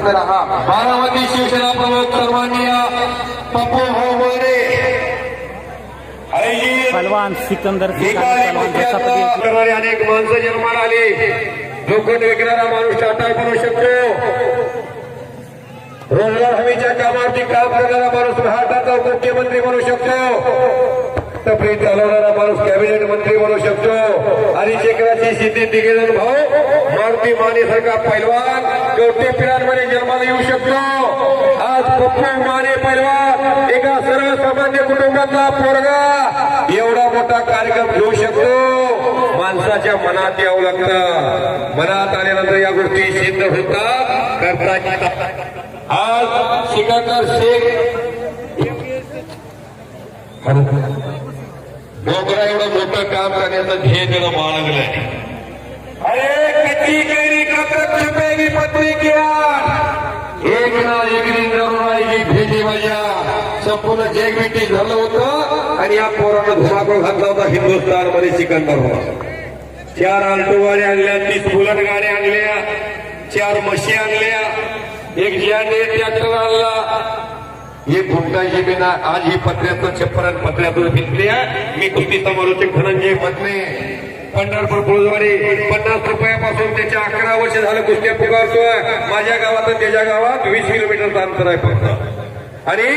व्यस्त राहा. बारामती शिवसेना प्रमुख सर्वांनी पप्पू होमरे पहलवान सिकंदर करणारे अनेक माणसं जन्माला आली. लोखंड विकणारा माणूस टाटा बनू शकतो. रोजगार हमीच्या कामावरती काम करणारा माणूस महाराष्ट्राचा मुख्यमंत्री बनू शकतो. तपरीत चालवणारा माणूस कॅबिनेट मंत्री बनू शकतो. आणि शेकराची सिद्धी दिग्गज भाऊ मारुती माने सारखा पैलवान कवटे पिढ्यांमध्ये जन्माला येऊ शकतो. आज पप्पू माने पैलवान एका सर्वसामान्य कुटुंबातला पोरगा एवढा मोठा कार्यक्रम घेऊ शकतो. माणसाच्या मनात यावं लागतं. मनात आल्यानंतर या गोष्टी सिद्ध होतात करता येतात. आज सिकंदर शेख डोंगरा एवढं मोठं काम करण्याचं ध्येय त्याला बाळगलंय. अरे किती कैरी कसरत छुपेगी पत्री किया एक ना एक दिन जरूर आएगी भेटी मजा. संपूर्ण जगमिटी झालं होतं आणि या पोरानं धुमाकूळ घातला होता हिंदुस्थान मध्ये सिकंदर. 4 आल्टो गाड्या आणल्या, 30 बुलेट गाड्या आणल्या, 4 म्हशी आणल्या, एक जियाने ट्रॅक्टर आणला. हे भूमकाशी बिना आज ही पत्र्याचं छप्परात पत्र्यातून भिंतली आहे. मी कुस्ती समारोचक धनंजय मधने पंढरपूर फौजवारी 50 रुपयापासून त्याच्या 11 वर्ष झालं कुस्त्या पुकारतोय. माझ्या गावात त्याच्या गावात 20 किलोमीटरचं अंतर आहे फक्त. आणि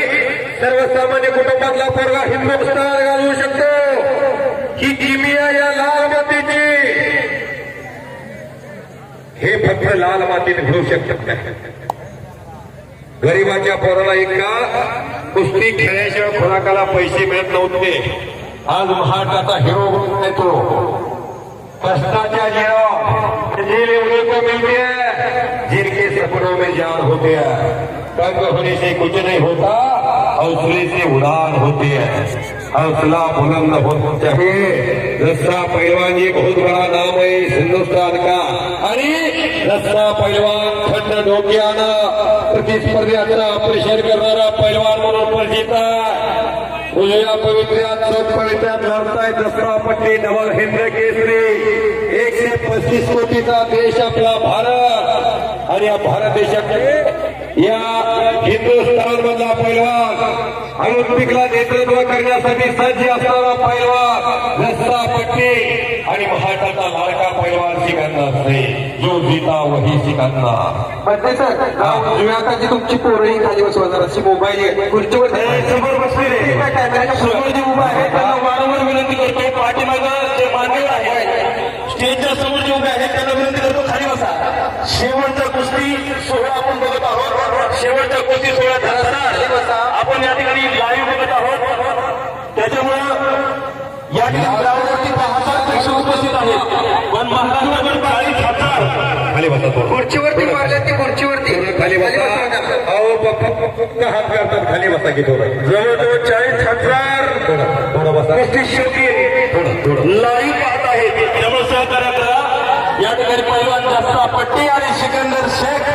सर्वसामान्य कुटुंबातला पोरगा हिंदुस्थान घालवू शकतो. ही किमिया या लाल मातीची हे फक्त लाल मातीत घडू शकत नाही. गरीबाच्या पोराला एका कुस्ती खेळल्याशिवाय खुराकाला पैसे मिळत नव्हते. आज महाराष्ट्राचा हिरो बनून येतो. कष्टाच्या जीवावर जेल एवढे को मिलते हैं जिनके सपनों में जान होते हैं. तंग होने से कुछ नहीं होता, हौसले से उड़ान होती है. हौसला बुलंद होना चाहिए. रस्सा पहलवान ये बहुत बड़ा नाम है हिंदुस्तान का. आणि रस्सा पहलवान थंड डोक्यानं प्रतिस्पर्ध्याचं ऑपरेशन करणारा पहलवान म्हणून परिचित आहे. उजव्या पवित्र्यात चौक पवित्र्यात लढताय दसरा पट्टी डबल हिंद केसरी. 135 कोटीचा देश आपला भारत. आणि या भारत देशात या हिंदुस्थान मधला पैलवान ऑलिम्पिकला नेतृत्व करण्यासाठी सज्ज असणारा पैलवान रस्सा पट्टी आणि महाराष्ट्राचा लाडका पैलवान सिकंदर असते. जो जीता वही सिकंदर. म्हणते सर जुव्याकाची तुमची पोरही खाली बसवा जराशी मोबाईल खुर्चीवर समोर बसलेले समोर जे उभा आहे त्यांना वारंवार विनंती करतो. पाठीमागं जे मान्यवर आहे स्टेजच्या समोर जे उभे आहेत त्यांना विनंती करतो खाली बसा. शेवटचा कुस्ती सोहळा आपण बघत आहोत. शेवटचा कुस्ती सोहळा झाला आपण या ठिकाणी लाईव्ह बघत आहोत. त्याच्यामुळं या ठिकाणी 10,000 प्रेक्षक उपस्थित आहेत. पण महाराष्ट्रावर काही खासदार खाली बसा. खुर्चीवरती मारल्या ती खुर्चीवरती खाली बसा. अहो पप्पा हात करतात. खाली बसा की थोडं. जवळजवळ 40,000 थोडं बसा. कुस्ती शौकीन लाईव्ह पाहत आहेत. त्यामुळे सहकार्य करा. या ठिकाणी पैलवान रस्सा पट्टी आणि सिकंदर शेख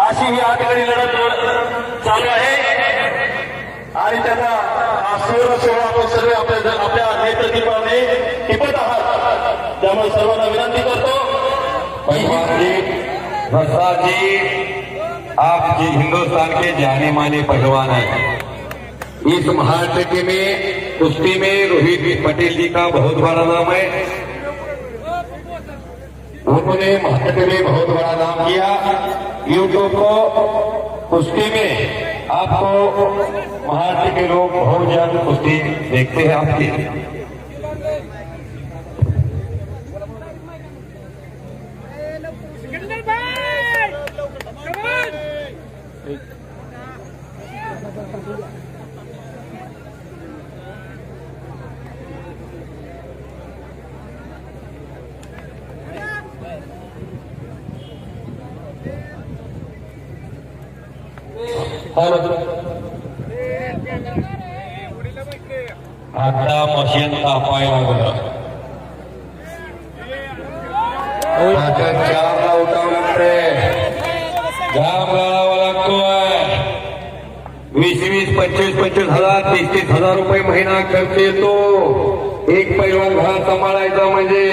अशी ही या ठिकाणी लढत चालू आहे. आणि त्यांना सोहळा आपण सर्व आपल्या नेतृत्वाने टिपत आहात. त्यामुळे सर्वांना विनंती करतो पहलवान जी, रस्सा जी, आप जी हिंदुस्तान के जाने माने पहलवान हैं. इस महाराष्ट्र में कुश्ती में रोहित पटेल जी का बहुत बड़ा नाम है. उन्होंने महाराष्ट्र में बहुत बड़ा नाम किया. यूट्यूब को कुश्ती में आपको महाराष्ट्र के लोग बहुत ज्यादा कुश्ती देखते हैं आपकी. आता मशीन तापाय लागलं. आता जामला उठावं लागतंय. जाम लावावा लागतोय. 20-20, 25-25 हजार, 30-30 हजार रुपये महिना खर्च येतो. एक पैलवान घरात सांभाळायचा म्हणजे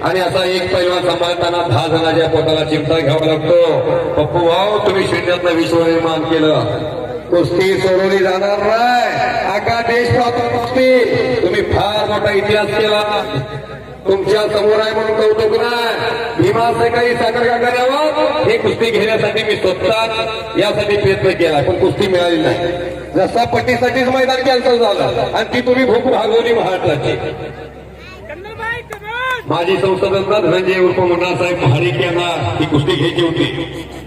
आणि असा एक पैलवान सांभाळताना 10 जणांच्या पोटाला चिमटा घ्यावा लागतो. पप्पू भाऊ, तुम्ही शून्यातलं विश्व निर्माण केलं. कुस्ती सोडवली जाणार नाही. आका देश पाहतो कुस्ती. तुम्ही फार मोठा इतिहास केला. तुमच्या समोर आहे म्हणून कौतुक नाही. भीमाचे काही साखर कारखान्यावर हे कुस्ती घेण्यासाठी मी स्वतः यासाठी प्रयत्न केला, पण कुस्ती मिळाली नाही. जसा पट्टीसाठीच मैदान कॅन्सल झालं आणि ती तुम्ही भूक भागवली महाराष्ट्राची. माजी संसदरत्न धनंजय उर्फ मुन्नासाहेब महाडिक यांना ही कुस्ती घ्यायची होती.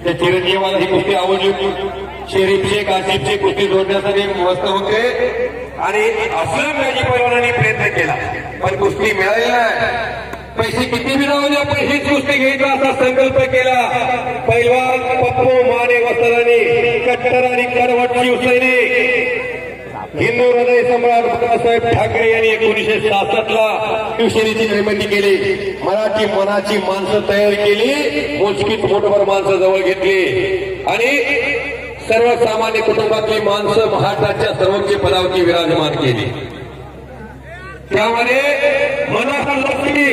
त्या चिरंजीवाला ही कुस्ती आवडली होती. शरीफचे काशिफचे कुस्ती जोडण्यासाठी मस्त होते आणि असं माझी पैलवानांनी प्रयत्न केला, पण कुस्ती मिळाली नाही. पैसे किती मिळवले पण हीच कुस्ती घ्यायचा असा संकल्प केला. पैलवान पप्पू माने वसरांनी कट्टर आणि कडवट शिवसैनिक हिंदू हृदय सम्राट बाळासाहेब ठाकरे यांनी 1966 शिवसेनेची निर्मिती केली. मराठी मनाची माणसं तयार केली. मोजकीच मोठभर माणसं जवळ घेतली आणि सर्वसामान्य कुटुंबातली माणसं महाराष्ट्राच्या सर्वोच्च पदावरती विराजमान केली. त्यामध्ये मनोहर लक्ष्मी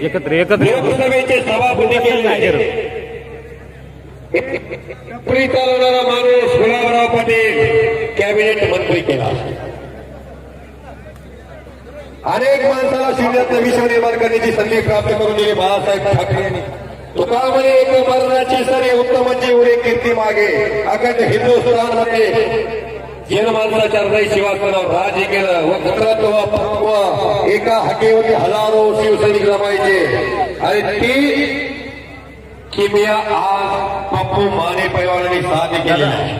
एकत्र लोकसभेचे सभापती केले. पुरी चालवणारा माणूस गुलाबराव पाटील कॅबिनेट मंत्री केला. अनेक माणसाला शून्यातलं विश्व निर्माण करण्याची संधी प्राप्त करून दिली बाळासाहेब ठाकरे यांनी. तुकामध्ये एक मरणाची सरी उत्तमाची उरे कीर्ती मागे अखंड हिंदुस्थानमध्ये जनमानसाच्या हृदय शिवासनावर राज्य केलं. वक्रत्व एका हाकेवरती हजारो शिवसैनिक जमायचे आणि ती किमिया आज पप्पू माने पैलवानांनी साध्य केली आहे.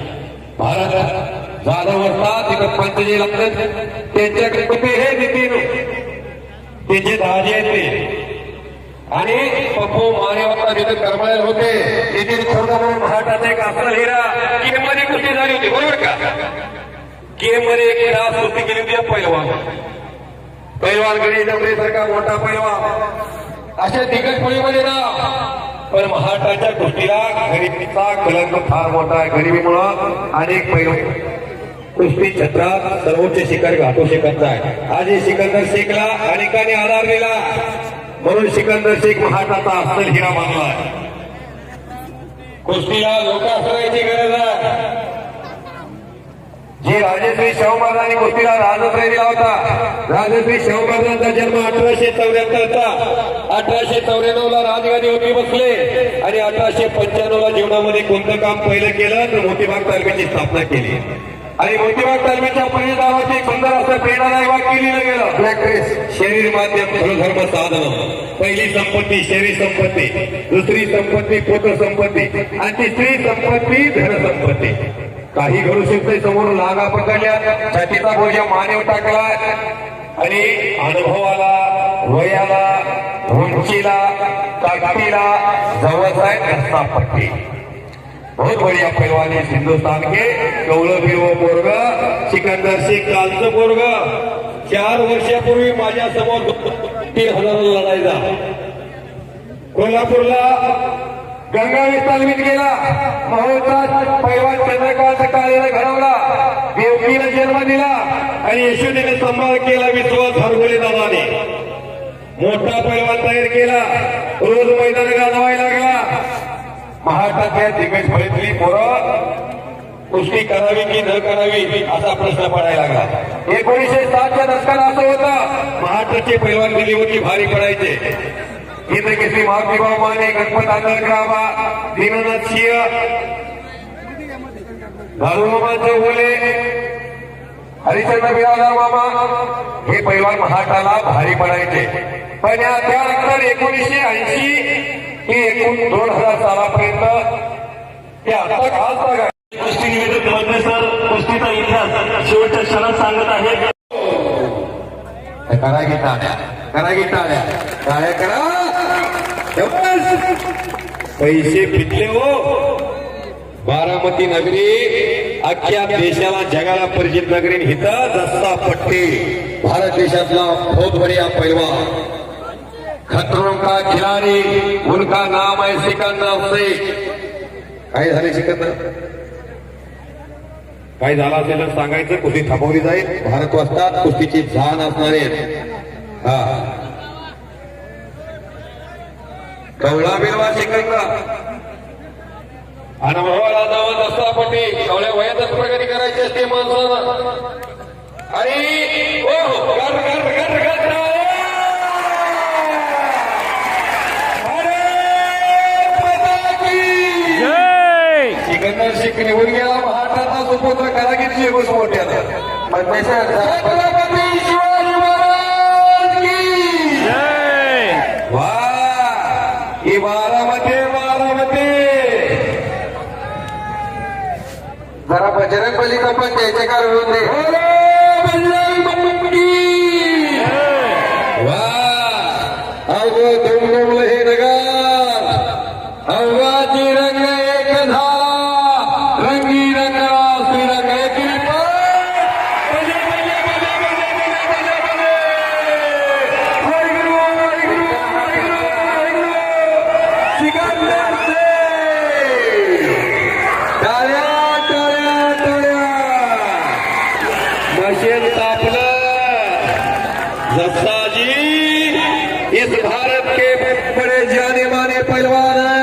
भारत जाधव असतात तिथं पंचजी लागतात. त्यांच्याकडे कुठे हे नितीन त्यांचे दाजे आहेत ते आणि पप्पू माने होता तिथे करमाळे होते. नितीन खोडकर म्हणून महाराष्ट्राचा एक अस्सल हिरा गेम मध्ये कुस्ती झाली होती, बरोबर का? गेम मध्ये एक रास कुस्ती केली होती. पैलवान गणेश डबरे सारखा मोठा पैलवान अशा दिग्गजपणीमध्ये ना. पण महाराष्ट्राच्या कुस्तीला गरिबीचा कलंक फार मोठा आहे. गरिबीमुळं अनेक पैलवान कुस्ती छत्रात सर्वोच्च शिखर गाठू शकत नाही. आज हे सिकंदर शेखला अनेकांनी आधार दिला म्हणून सिकंदर शेख महाराष्ट्राचा अस्सल हिरा मानला. कुस्तीला लोकाश्रयाची गरज आहे. जे राजश्री शाहू महाराजांनी कुस्तीला राजश्रय दिला होता. राजश्री शाहू महाराजांचा जन्म 1874चा. 1894 ला राजगादीवरती बसले आणि 1895 ला जीवनामध्ये कोणतं काम पहिलं केलं तर मोतीबाग तालुक्याची स्थापना केली आणि मोतीबाग तालुक्याच्या पहिल्या गावाची सुंदर असं प्रेरणादायक वाक्य लिहिलं गेलं. ब्लॅक ड्रेस शरीर माध्यम धर्म साधन. पहिली संपत्ती शरीर संपत्ती, दुसरी संपत्ती पुत्र संपत्ती आणि तिसरी संपत्ती धनसंपत्ती. काही घडू शकते. समोर लागा पकडल्या, छातीचा बोजा मानेवर टाकला आणि अनुभवाला, वयाला, उंचीला, ताकदीला जवळ आहे रस्ता पट्टी. बहुत बढ़िया पैलवानी हिंदुस्तान के गौरव पोरग सिकंदर शेख कालचं पोरग 4 वर्षापूर्वी माझ्या समोर 3000 लढायचा. कोल्हापूरला गंगावीर तालमीत गेला. महोत्सवात पैलवान चंद्रकांत काळेला घडवला. देवकीला जन्म दिला आणि यशोदेने सांभाळ केला. विश्वास हरगोले दादाने मोठा पैलवान तयार केला. रोज मैदान गाजवायला लागला. महाराष्ट्रातल्या दिग्गज फळीतली पोरं कुस्ती करावी की न करावी असा प्रश्न पडायला लागला. 1907च्या दशकाला असं होतं. महाराष्ट्राचे पैलवान दिल्लीवरती भारी पडायचे. इथं केसरी महादेवराव माने, गणपत आंदळकराबा, दीनानाथ सिंह, घालूमामा चौगुले, हरिचंद्र बिरादार मामा हे पैलवान महाराष्ट्राला भारी पडायचे. पण त्यानंतर 1980 ते 2000 सालापर्यंत ते आता खास कुस्ती निवेदक म्हणणे सर कुस्तीचा इतिहास शेवटच्या क्षणात सांगत आहेत. करा की टाळ्या, करा की टाळ्या, टाळ्या करा. पैसे फिटले हो. बारामती नगरी अख्ख्या देशाला जगाला परिचित नगरी. हिथं दस्ता पट्टी भारत देशातला बहुत बढिया पैलवान, खतरों का खिलाडी, उनका नाम है सिकंदर शेख. काय झाले सिकंदर? काय झालं असेल तर सांगायचं. कुस्ती थांबवली जाईल. भारत वाजतात कुस्तीची जाण असणारे. हा कवळा बिलवा शिकायचा अनुभवाला जावं असता पण ते एवढ्या वयातच प्रगती करायची असते माणसाला. आणि ओ गर गर गर गर सिकंदर शेख निवडून गेला महाराष्ट्राचा सुपुत्र कारागिरीची गोष्ट मोठ्याला. छत्रपती शिवाजी महाराज की वा ही बारामती जरा बजरंग बलीचा पण जयजयकार होऊन दे. वा अवघ दुमदुमलं हे नगर अवघाची रंग एक झाला रंगी रंगला श्रीरंग एकी मशीन तापलं जस्सा जी इस भारत के बड़े जाने माने पहलवान है.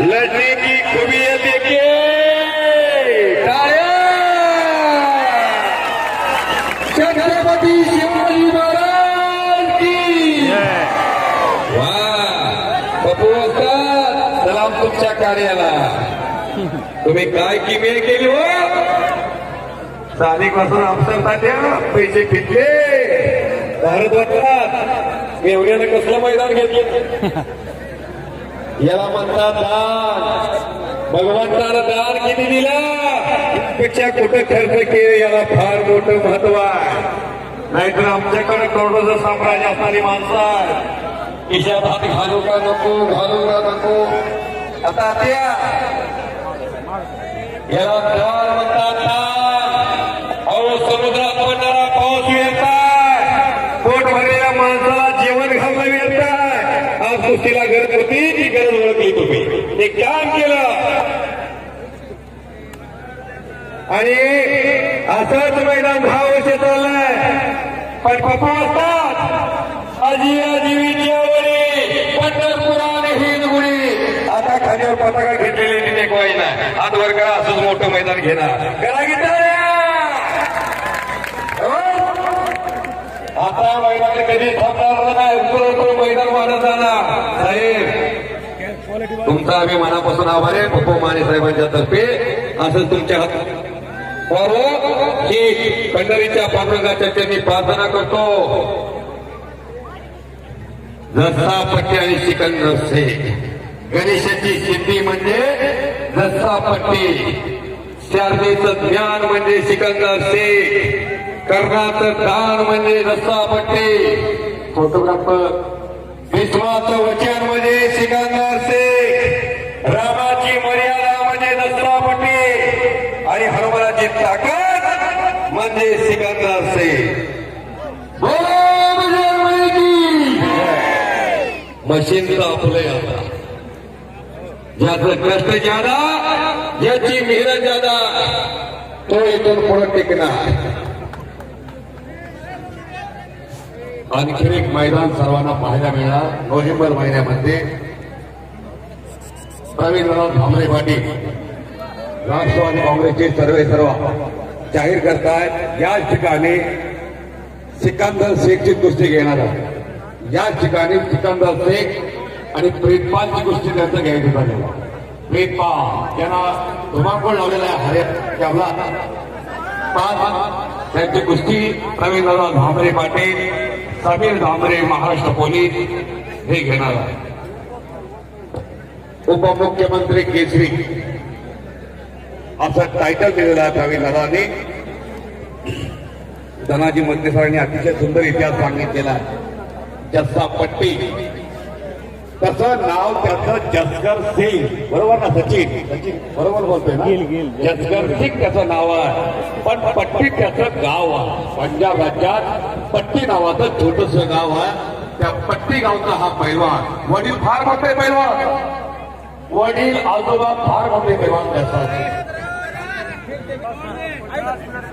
लड़ने की खूबियत देखिए तालियां. छत्रपति शिवाजी महाराज की वा पप्पू उस्ताद सलाम तुमच्या कार्याला. तुम्ही काय किमया केली हो. स्थानिक पासून अवसर तात्या पैसे फिटले भारत वाटतात एवढ्यानं कसलं मैदान घेतलं. याला म्हणतात दान. भगवंतानं दान किती दिलं पेक्षा कुठं खर्च केलं याला फार मोठं महत्व आहे. नाहीतर आमच्याकडे करोडोचं साम्राज्य असणारी माणसं आहे. खिशात हात घालू का नको घालू का नको. आता त्या याला दान म्हणतात दान. अहो समुद्रात पडणारा पाऊस येताय पोट भरलेल्या माणसाला जेवण घालणं येताय. आज कुस्तीला गरज होती ती गरज ओळखली तुम्ही ते काम केलं. आणि असंच मैदान 10 वर्ष चाललंय. पण पप्पा असतात आजी आजीवीच्या वरी पंढरपुराने हिंदगुडी आता खालीवर पताका घेतलेली तिथे कोई नाही. हात वर करा असंच मोठं मैदान घेणार करा घेतलं. आता मैदान कधी थांबणार नाही. मैदान वाढत जाणार. साहेब तुमचा आम्ही मनापासून आभार आहे पप्पू माने साहेबांच्या तर्फे. असं तुमच्या हात ही पंढरीच्या पांडुरंगाच्या चरणी प्रार्थना करतो. जसा पट्टी आणि सिकंदर शेख गणेशाची सिद्धी म्हणजे जसा पट्टी. शारदेचं ज्ञान म्हणजे सिकंदर शेख. कर्णाचं दान म्हणजे जसा पट्टी. फोटोग्राफर भीष्माचं वचन म्हणजे सिकंदर शेख. रामाची मर्यादा म्हणजे जसा पट्टी आणि हनुमानाची ताकद म्हणजे सिकंदर शेख. मशीन तापलंय आता. ज्याचं कष्ट ज्यादा ज्याची मेहनत ज्यादा तो इथून पुढे टिकणार. आणखी एक मैदान सर्वांना पाहायला मिळणार नोव्हेंबर महिन्यामध्ये. रवींद्रनाथ भामरे पाटील राष्ट्रवादी काँग्रेसचे सर्व जाहीर करतायत याच ठिकाणी सिकंदर शेखची कुस्ती घेणार आहे. याच ठिकाणी सिकंदर शेख आणि प्रीतपालची कुस्ती त्यांचं घ्यायचं झालेलं. प्रीतपाल त्यांना धुमाकूळ लावलेला आहे हरियाणा त्यांची कुस्ती रवींद्रनाथ भामरे पाटील समीर भामरे महाराष्ट्र पोलीस हे घेणार आहे. उपमुख्यमंत्री केसरी असं टायटल दिलेलं आहे रवींद्रनाथांनी. धनाजी मते सरांनी अतिशय सुंदर इतिहास सांगितलेला आहे. जस्सा पट्टी तसं नाव त्याचं जसकर सिंग बरोबर ना. सचिन बरोबर बोलतोय ना. जसकर सिंग त्याचं नाव आहे पण पट्टी त्याचं गाव आहे. पंजाब राज्यात पट्टी नावाचं छोटस गाव आहे. त्या पट्टी गावचा हा पैलवान. वडील फार मोठे पैलवान. वडील आजोबा फार मोठे पैलवान त्याचा.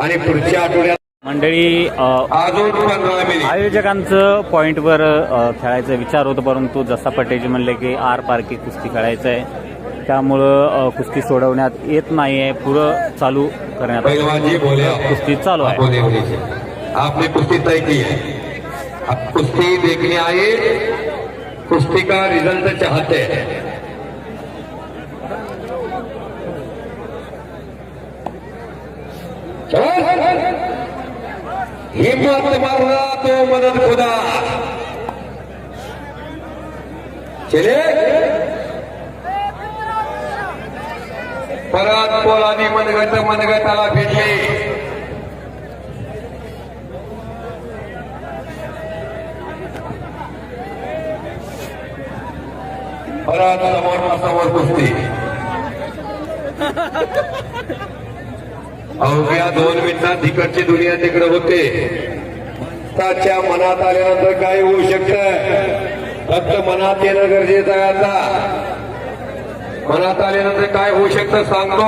आणि पुढच्या आठवड्यात मंडळी अजून 15 मिनिट. आयोजकांचं पॉईंटवर खेळायचा विचार होता, परंतु जसा पटेजी म्हणले की आर पारकी कुस्ती खेळायचं आहे, त्यामुळं कुस्ती सोडवण्यात येत नाही आहे. पुढं चालू करण्यात पहलवान जी बोले कुस्ती चालू आहे. बोले बोले जी. आपने कुश्ती तय की है, आप कुश्ती देखने आए, कुश्ती का रिजल्ट चाहते हैं. हिम्मत मारना तो मदद खुदा. चले परत पोलानी मनगटाला भेटले. परत समोर कुस्ती. अवघ्या 2 मिनिटात तिकडची दुनिया तिकडे होते. त्याच्या मनात आल्यानंतर काय होऊ शकतं, फक्त मनात येणं गरजेचं आहे. आता मनात आल्यानंतर काय होऊ शकतं सांगतो.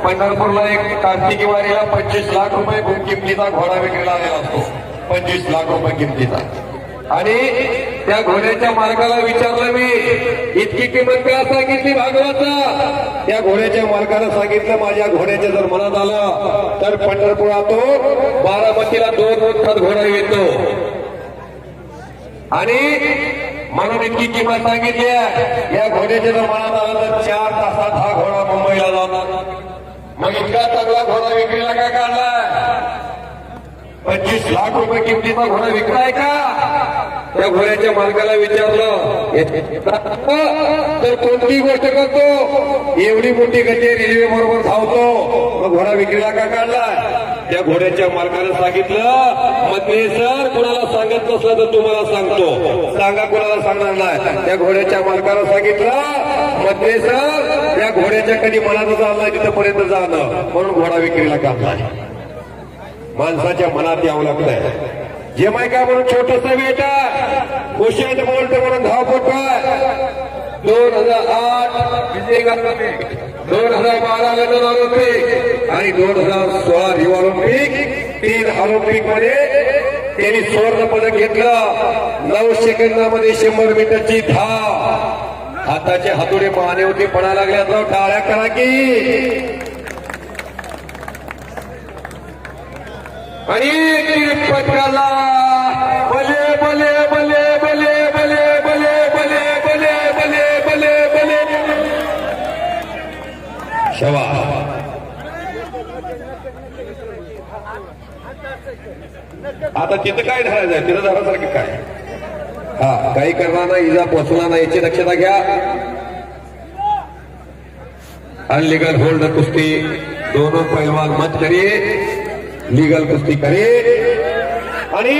पंढरपूरला एक कार्तिकी वारीला 25 लाख रुपये किमतीचा घोडा विक्रीला आलेला असतो. 25 लाख रुपये किमतीचा. आणि त्या घोड्याच्या मालकाला विचारलं मी, इतकी किंमत का सांगितली भागवता? त्या घोड्याच्या मालकानं सांगितलं, माझ्या घोड्याच्या जर मनात आलं तर पंढरपुरातून बारामतीला 2 मोठात घोडा येतो. आणि म्हणून इतकी किंमत सांगितली आहे. या घोड्याच्या जर मनात आलं तर 4 तासात हा घोडा मुंबईला जातो. मग इतका चांगला घोडा विक्रीला का काढला? 25 लाख रुपये किमतीचा घोडा विकलाय का? त्या घोड्याच्या मालकाला विचारलं, तर कोणती गोष्ट करतो? एवढी मोठी गती रेल्वे बरोबर धावतो, मग घोडा विक्रीला का काढला? त्या घोड्याच्या मालकानं सांगितलं, मधले सर कुणाला सांगत नसलं तर तुम्हाला सांगतो, सांगा कुणाला सांगणार नाही. त्या घोड्याच्या मालकानं सांगितलं, मधले सर त्या घोड्याच्या कधी मनात आलं नाही तिथपर्यंत जाणं, म्हणून घोडा विक्रीला काढलाय. माणसाच्या मनात यावं लागतंय. जे माय का म्हणून छोटस बेटा हुसेन बोल्ट म्हणून धावपटू आहे. 2008 विजय गणपती, 2012 लंडन ऑलिम्पिक आणि 2016 रिओ ऑलिम्पिक, 3 ऑलिम्पिक मध्ये त्यांनी सुवर्ण पदक घेतलं. 9 सेकंदामध्ये 100 मीटरची धाव. हाताचे हातोडे पाहणे होते पडायला लागल्या, टाळ्या करा की. आणि पटकाला भले भले भले भले भले भले भले भले भले भले भले शवा. आता तिथं काय धरायचं आहे? तिथं धरासारखं काय? हा, काही करणार नाही, इजा पोचला नाही याची दक्षता घ्या. अनलीगल होल्ड कुस्ती दोनों पहलवान मत करिए, लीगल कुश्ती करे. आणि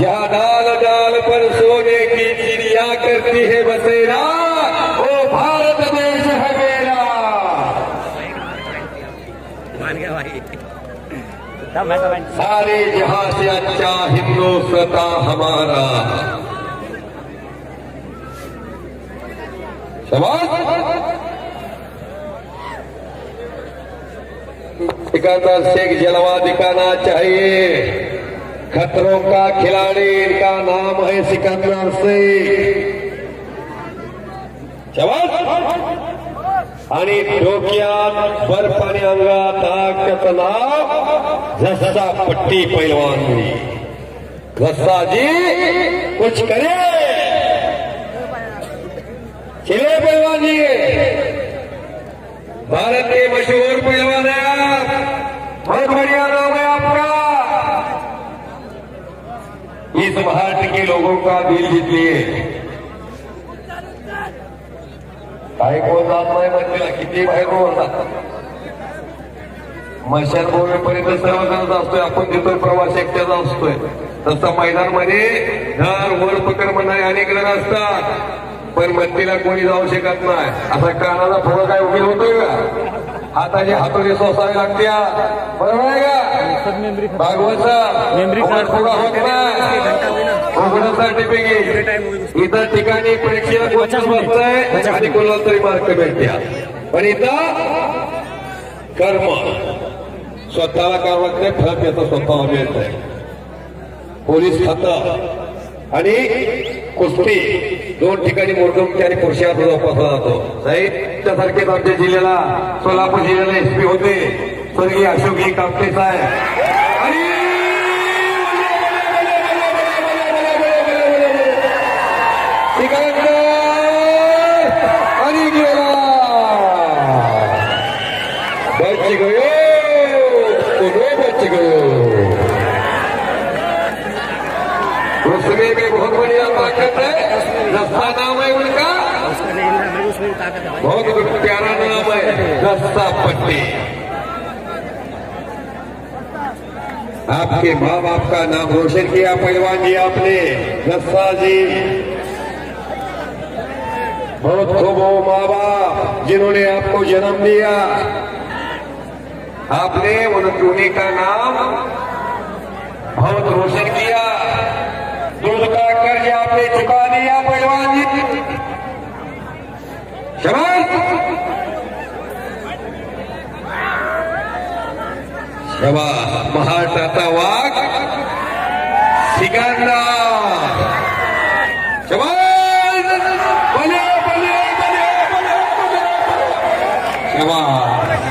यहाँ डाल डाल पर सोने की चिड़िया करती है बसेरा, ओ भारत देश है मेरा. सारे जहां से अच्छा हिंदुस्तान हमारा. सिकंदर शेख जलवा दिखाना चाहिए. खतरों का खिलाड़ी इनका नाम है सिकंदर शेख. आणि डोक्यात बर्फ आणि अंगात त्याचं नाव झस्सा पट्टी पैलवान. झस्सा जी कुछ करे, चले पैलवान जी. भारत के मशहूर पैलवान है आप, बहुत बढ़िया नाम है आपका. इस भारत के लोगों का दिल जीत लिए. काही कोण जात नाही मंदिरा, किती बाहेर होतात. मशान भूमीपर्यंत सर्वजण असतोय, आपण तिथं प्रवास एकट्याचा असतोय. तसं मैदानमध्ये धर वर पकड म्हणणारे अनेक जण असतात, पण मंदिराला कोणी जाऊ शकत नाही. असा कानाला थोडं काय उपयोग होतोय का? हाताचे हातोडे सोसावे लागत्या, बरोबर आहे का? भागवतचा मेमरी कार्ड. पुढं होत नाही. उघडं सर्टिफिकेट इतर ठिकाणी परीक्षेला कोणतं बसतंय आणि कोणाला तरी मार्क भेटत्या, पण इथं कर्म स्वतःला करावं लागतंय, फळ त्याचं स्वतःला मिळतंय. पोलीस खातं आणि कुस्ती दोन ठिकाणी मोठमोठ्या आणि पुरुषार्थ जोपासला जातो. साहेब सारखेच आमच्या जिल्ह्याला सोलापूर जिल्ह्याला एसपी होते स्वर्गीय अशोकजी कापटे साहेब. आणि गेला बच गयो, बच गयो. उसमें में बहुत बढ़िया ताकत है. रस्ता नाम है उनका, बहुत प्यारा नाम है रस्ता पट्टी. आपके माँ बाप का नाम रोशन किया पहलवान जी आपने, रस्ता जी. बहुत खूब हो माँ बाप जिन्होंने आपको जन्म दिया. आपने उन दूनी का नाम बहुत रोशन किया. दूध का कर्ज आपने चुका दिया पहलवान जी. शाबाश शाबाश. महाटाचा वाघ सिकंदर. शाबाश. भले भले भले भले. शाबाश.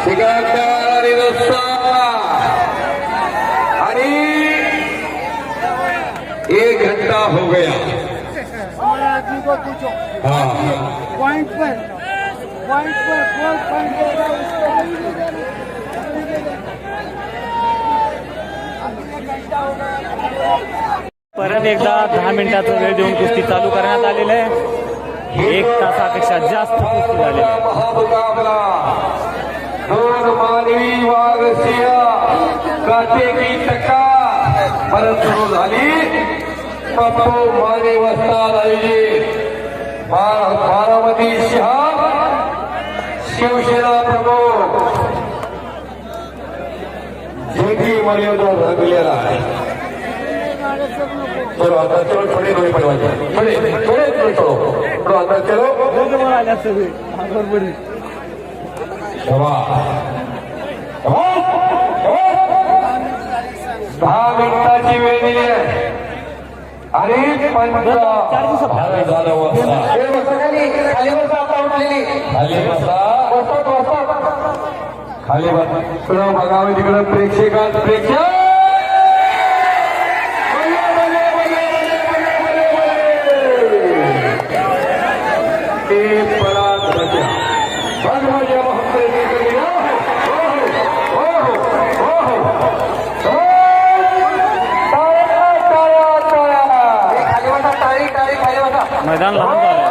सिकंदर आणि रस्ता आणि 1 घंटा हो गया. हाँ पॉइंट पर पॉइंट देगा उसको परत एकदा 10 मिनिटाचा वेळ देऊन कुस्ती चालू करण्यात आलेलं आहे. 1 तासापेक्षा जास्त कुस्ती झालेली आहे. महामुकाबला दोन मानवी वाघ सिंह काटे की टक्कर परत सुरू झाली. पप्पू माने वस्ताद आयोजित बारामती शहर शिवसेना प्रमुख जे की मर्यादा रंगलेला आहे. चलो आता चलो थोडे थोडे पडवायचे थोडे थोडे थोडे चलो आता चलो. दहा मिनिटाची वेळ दिली आहे आणि खाली बसा बघावे तिकडं प्रेक्षकात प्रेक्षक मैदान लहान झालं.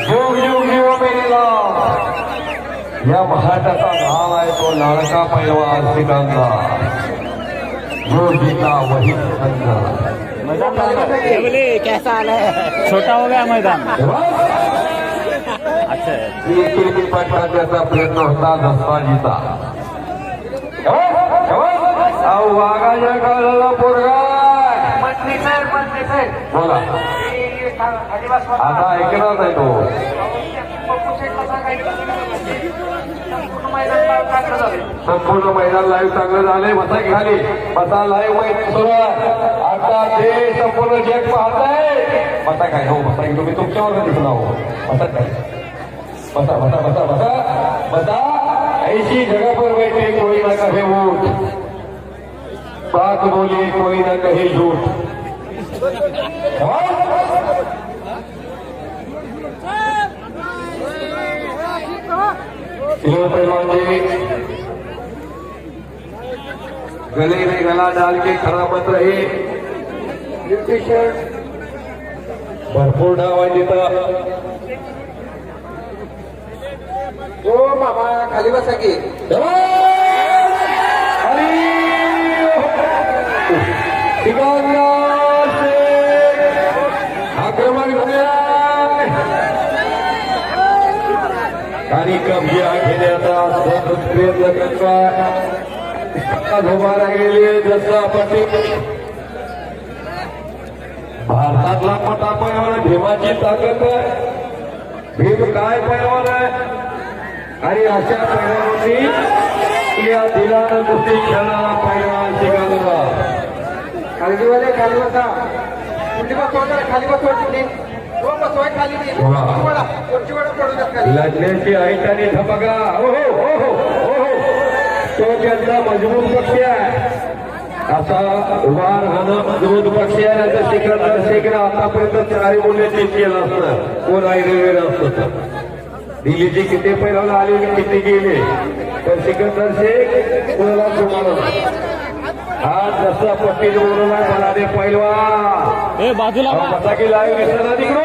युग युग युग मेलेला या महाटाचा नाव आहे तो लाडका पैलवान सिकंदर. जो जीता वही सिकंदर. मैदान कैसा आला है? छोटा हो गया मैदान. अच्छा त्याचा प्रयत्न होता दसरा जीता. वाघाच्या काळाला पोरगा बोला आता ऐकणार नाही तो. संपूर्ण मैदान लाईव्ह चांगलं झालंय. बसा की खाली बसा. लाईव्ह मैदान सुरू आहे आता. ते संपूर्ण जग पाहत आहे. बसा काय हो बसा की तुम्ही तुमच्यावर दिसून आहो. बसा काय बसा बसा बसा बसा बसा. ऐशी जगह पर बैठे कोई ना कहे वोट, बात बोले कोई ना कहे झूठ. पहलवान जी गले में गला डाल के खड़ा मत रहे. भरपूर डाव आहे तिथं. हो मामा खाली बसा की. आक्रमण आणि कब्जा घेण्याचा प्रयत्न करतोय उभा राहिलेली जसं पट्टी भारतातला मोठा पैलवान आहे, भीमाची ताकद आहे. भीम काय पैलवान आहे आणि अशा पैलवानांनी या दिलानं कुस्ती खेळणारा पैलवान शिकायला. खालीवाले खाली बसा कुठली बसवा खाली बसवा कुठली बसवाय खाली पडू द्या खाली. लढण्याची ऐटाने धमका. तो त्यांचा मजबूत पक्ष आहे, असा उभा राहणं मजबूत पक्ष आहे. त्याचं सिकंदर शेखनं आतापर्यंत 4 मूल्य केलं असतं, कोण ऐकलेलं असतं. दिल्लीचे किती पैलवान आले किती गेले, तर सिकंदर शेख कोणाला सोडणार. आज जसं पट्टी बोलून मला ते पैलवान बाजूला बसा की लाईव्ह दिसताना तिकडून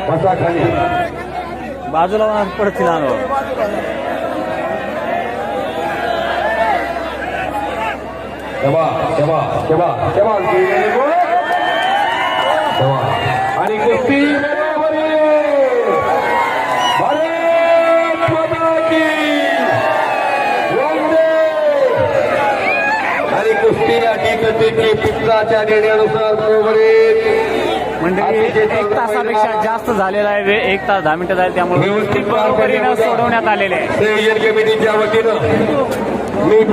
बसा खाली. बाजूला पडतील आणि कुस्ती भारत माता की वंदे. आणि कुस्ती अटी पद्धतीची पुत्राच्या निर्णयानुसार मंडळी 1 तासापेक्षा जास्त झालेला आहे वेळ. 1 तास 10 मिनिटं झाले, त्यामुळे व्यवस्थित बरोबरीनं सोडवण्यात आलेले आहे. संयोजन कमिटीच्या वतीनं मी